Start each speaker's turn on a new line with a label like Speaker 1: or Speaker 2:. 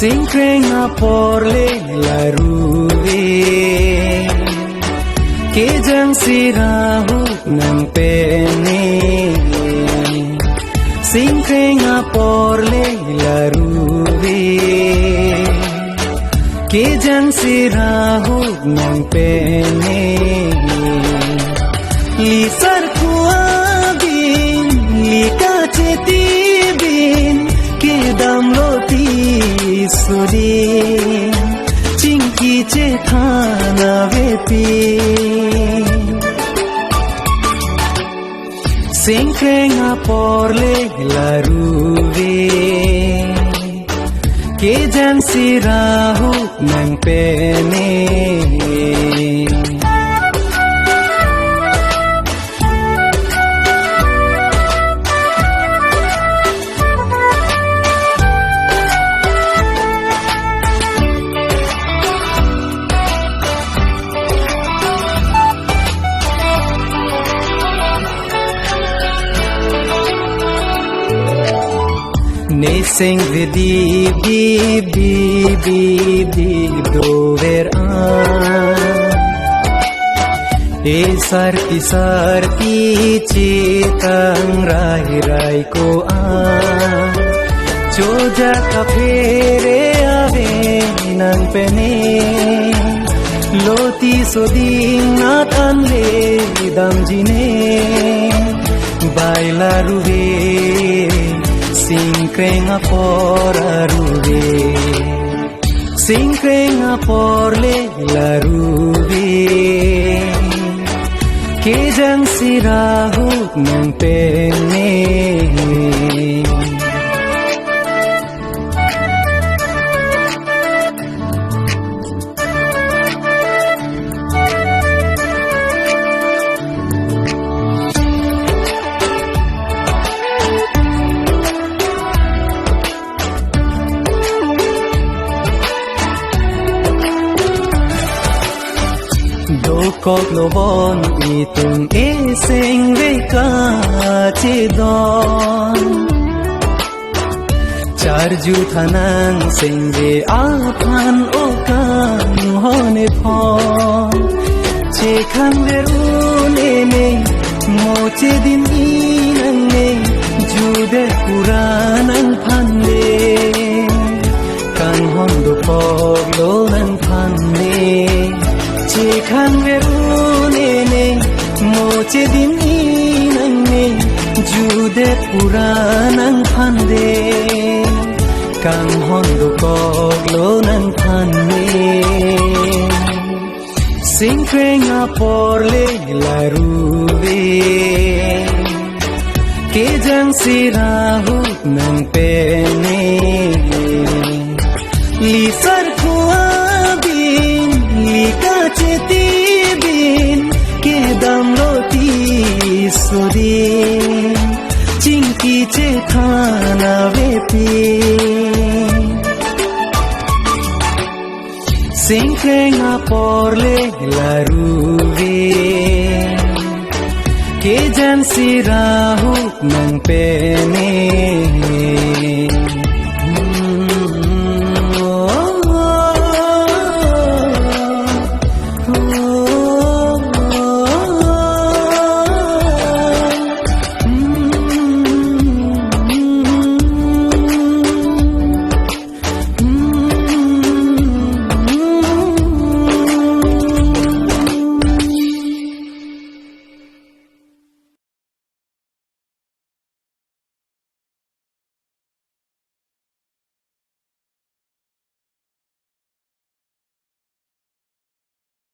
Speaker 1: Singkrenga porle laruwe Kejang sirahu nang pene Singkrenga porle laruwe Kejang sirahu nang pene Lisar kuabin lika cetibin Kedam loti sudin Cingki cethana vepi Singkrenga porle laruwe Kejang sirahu nang pene Neseng vidi bib bib bib bib dover Esar ki cetang rai rai ko Joja ka phere ave nang pene Loti soding nat anle dam jine Baila ruve Singkrenga poraruve Singkrenga porle laruve Kejang sirahu nang pene Dokok lobon itung eseng veka cedon Charju thanang sengve apan okan hone phon Chekhan verune ne moche din inang ne jude puranang phande Kan hondo poglo nang phande Chekhan verune ne moche din inang ne jude puranang phande Kang hondo koglo nang phande Singkrenga porle laruve Kejang sirahu nang pene Lisar kuabin lika cetibin Kedam loti sudin Cingki cethana vepi Singkrenga porle laruve Kejang sirahu nang pene